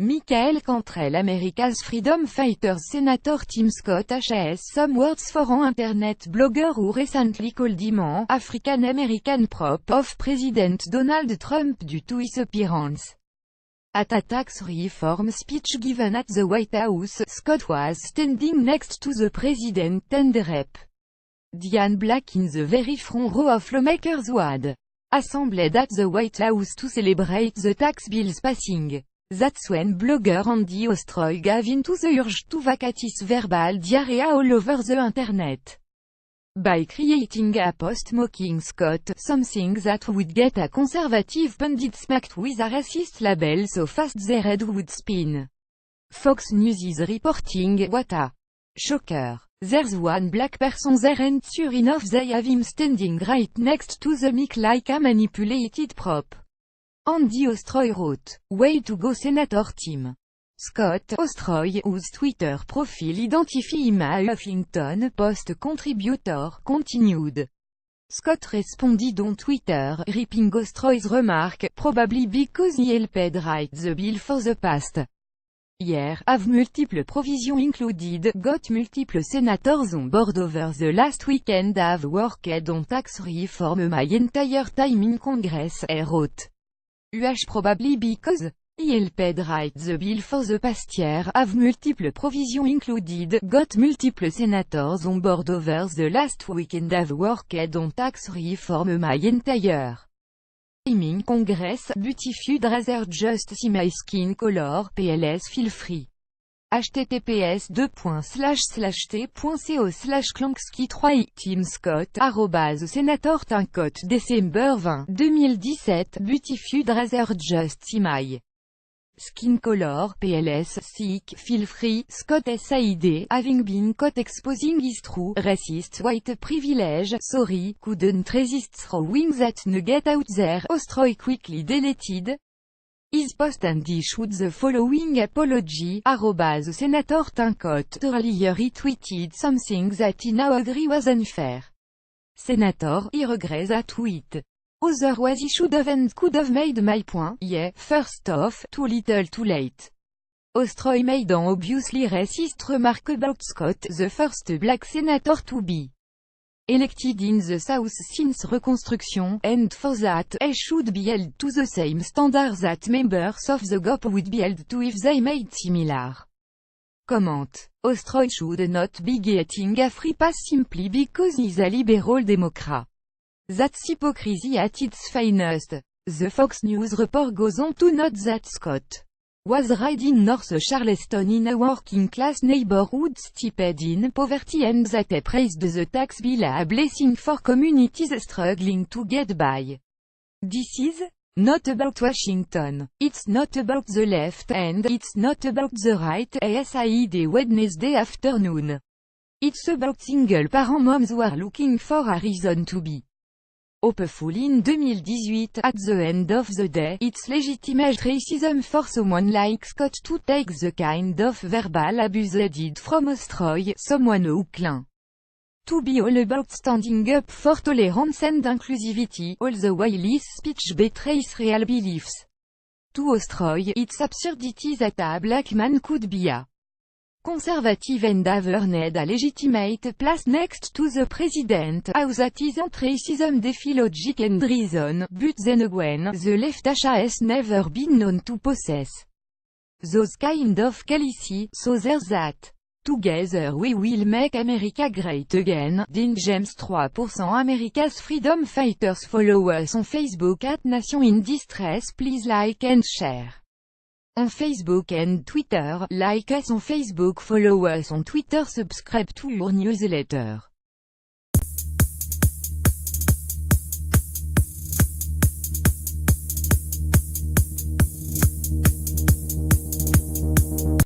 Michael Cantrell, America's Freedom Fighters Senator Tim Scott, has some words for an internet blogger who recently called him an African-American prop of President Donald Trump due to his appearance. At a tax reform speech given at the White House, Scott was standing next to the president and Rep. Diane Black in the very front row of lawmakers who had assembled at the White House to celebrate the tax bill's passing. That's when blogger Andy Ostroy gave in to the urge to vacate his verbal diarrhea all over the internet. By creating a post mocking Scott, something that would get a conservative pundit smacked with a racist label so fast their head would spin. Fox News is reporting, what a shocker. There's one black person there and sure enough they have him standing right next to the mic like a manipulated prop. Andy Ostroy wrote, "Way to go Senator Tim Scott." Ostroy, whose Twitter profile identifie him as a Huffington Post contributor, continued. Scott responded on Twitter, ripping Ostroy's remark, probably because he helped write the bill for the past year, have multiple provisions included, got multiple senators on board over the last weekend, have worked on tax reform my entire time in Congress, he wrote. Probably because he helped write the bill for the past year, have multiple provisions included, got multiple senators on board over the last weekend, have worked on tax reform my entire time in Congress, but if you'd rather just see my skin color, PLS feel free. https://t.co/Klansky3 Tim Scott, @Senator Tincott, December 20, 2017, but if you'd rather just see my skin color, PLS, sick, feel free, Scott SID, having been caught exposing his true, racist, white privilege, sorry, couldn't resist throwing that nugget out there, Ostroy quickly deleted his post and issued the following apology, @Senator Tincott, earlier he tweeted something that he now agrees was unfair. Senator, he regrets that tweet. Otherwise he should have and could have made my point, yeah, first off, too little too late. Ostroy made an obviously racist remark about Scott, the first black senator to be elected in the South since Reconstruction, and for that, he should be held to the same standard that members of the GOP would be held to if they made similar comment. Ostroy should not be getting a free pass simply because he's a liberal Democrat. That's hypocrisy at its finest. The Fox News report goes on to note that Scott was raised in North Charleston in a working-class neighborhood steeped in poverty and that he praised the tax bill as a blessing for communities struggling to get by. This is not about Washington. It's not about the left and it's not about the right, said Wednesday afternoon. It's about single-parent moms who are looking for a reason to be hopeful in 2018. At the end of the day, it's legitimate racism for someone like Scott to take the kind of verbal abuse he did from Ostroy, someone who claims to be all about standing up for tolerance and inclusivity, all the while his speech betrays real beliefs. To Ostroy, it's absurdity that a black man could be a conservative and have earned a legitimate place next to the president, how that isn't racism defy logic and reason, but then again, the left has never been known to possess those kind of qualities, so there's that. Together we will make America great again. Dean James 3% America's Freedom Fighters. Follow us on Facebook at Nation in Distress. Please like and share on Facebook and Twitter, like us on Facebook, follow us on Twitter, subscribe to our newsletter.